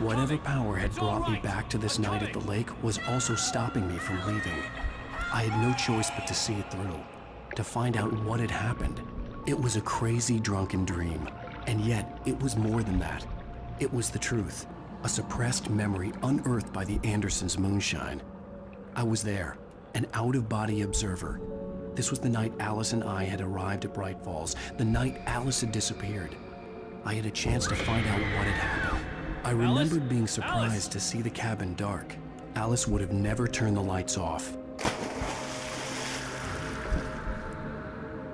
Whatever power had brought me back to this night at the lake was also stopping me from leaving. I had no choice but to see it through, to find out what had happened. It was a crazy, drunken dream, and yet it was more than that. It was the truth, a suppressed memory unearthed by the Andersons' moonshine. I was there, an out-of-body observer. This was the night Alice and I had arrived at Bright Falls, the night Alice had disappeared. I had a chance to find out what had happened. I remembered being surprised to see the cabin dark. Alice would have never turned the lights off.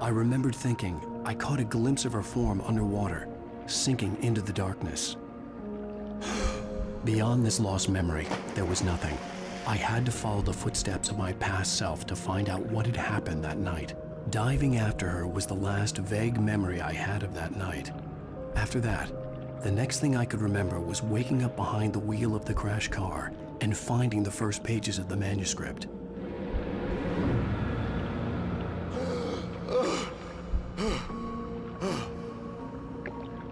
I remembered thinking I caught a glimpse of her form underwater, sinking into the darkness. Beyond this lost memory, there was nothing. I had to follow the footsteps of my past self to find out what had happened that night. Diving after her was the last vague memory I had of that night. After that, the next thing I could remember was waking up behind the wheel of the crashed car and finding the first pages of the manuscript.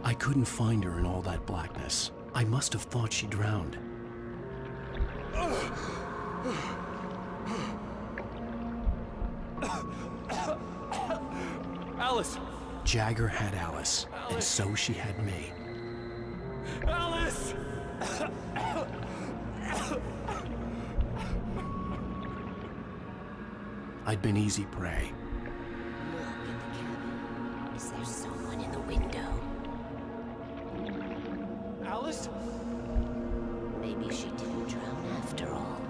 I couldn't find her in all that blackness. I must have thought she drowned. Alice! Jagger had Alice, and so she had me. Alice! I'd been easy prey. Look at the cabin. Is there someone in the window? Alice? Maybe she didn't drown after all.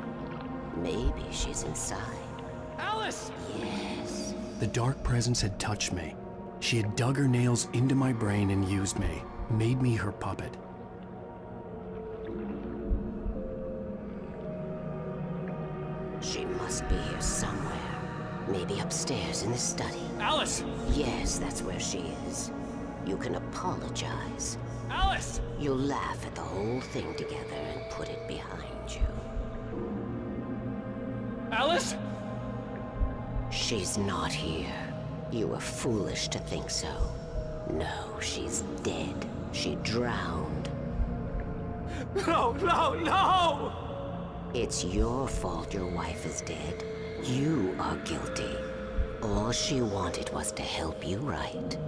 Maybe she's inside. Alice! Yes. The dark presence had touched me. She had dug her nails into my brain and used me, made me her puppet. She must be here somewhere. Maybe upstairs in the study. Alice! Yes, that's where she is. You can apologize. Alice! You'll laugh at the whole thing together and put it behind you. Alice? She's not here. You were foolish to think so. No, she's dead. She drowned. No, no, no! It's your fault your wife is dead. You are guilty. All she wanted was to help you right.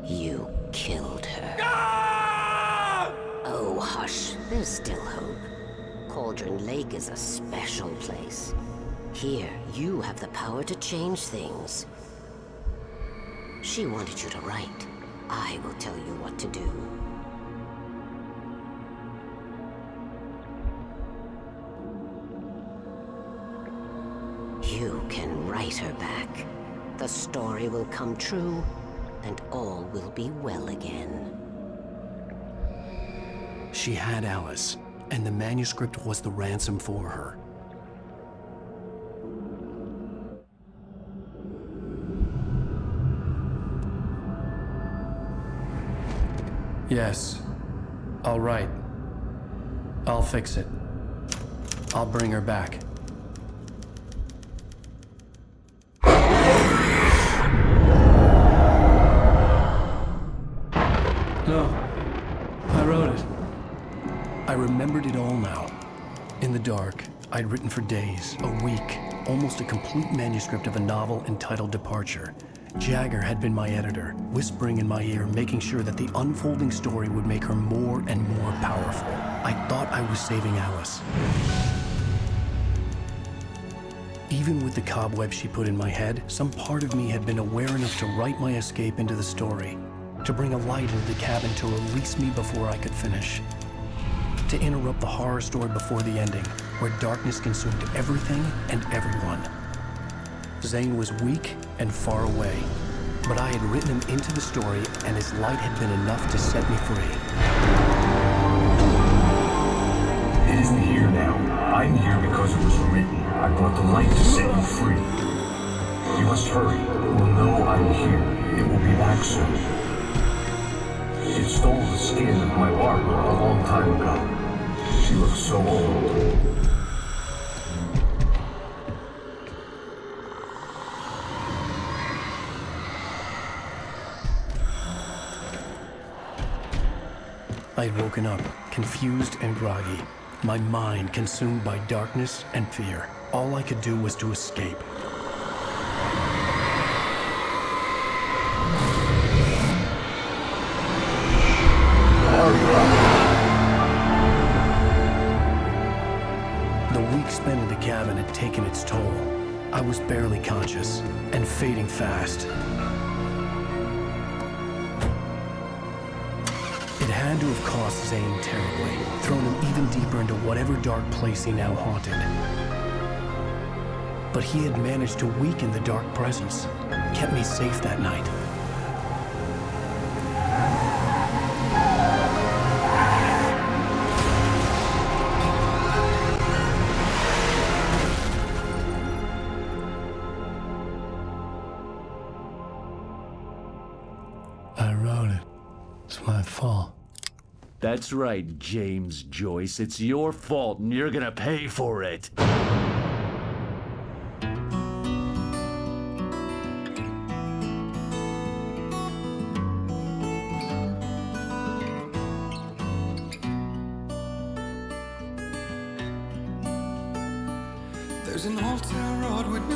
You killed her. Ah! Oh, hush. There's still hope. Cauldron Lake is a special place. Here, you have the power to change things. She wanted you to write. I will tell you what to do. You can write her back. The story will come true, and all will be well again. She had Alice, and the manuscript was the ransom for her. Yes. All right. I'll fix it. I'll bring her back. No. I wrote it. I remembered it all now. In the dark, I'd written for days, a week, almost a complete manuscript of a novel entitled Departure. Jagger had been my editor, whispering in my ear, making sure that the unfolding story would make her more and more powerful. I thought I was saving Alice. Even with the cobweb she put in my head, some part of me had been aware enough to write my escape into the story, to bring a light into the cabin to release me before I could finish, to interrupt the horror story before the ending, where darkness consumed everything and everyone. Zane was weak and far away, but I had written him into the story, and his light had been enough to set me free. It isn't here now. I'm here because it was written. I brought the light to set you free. You must hurry. It will know I'm here. It will be back soon. It stole the skin of my Barbara a long time ago. She looks so old. I had woken up, confused and groggy, my mind consumed by darkness and fear. All I could do was to escape. The week spent in the cabin had taken its toll. I was barely conscious and fading fast. It had to have cost Zane terribly, thrown him even deeper into whatever dark place he now haunted. But he had managed to weaken the dark presence, kept me safe that night. I wrote it. It's my fault. That's right, James Joyce. It's your fault, and you're gonna pay for it. There's an old town road with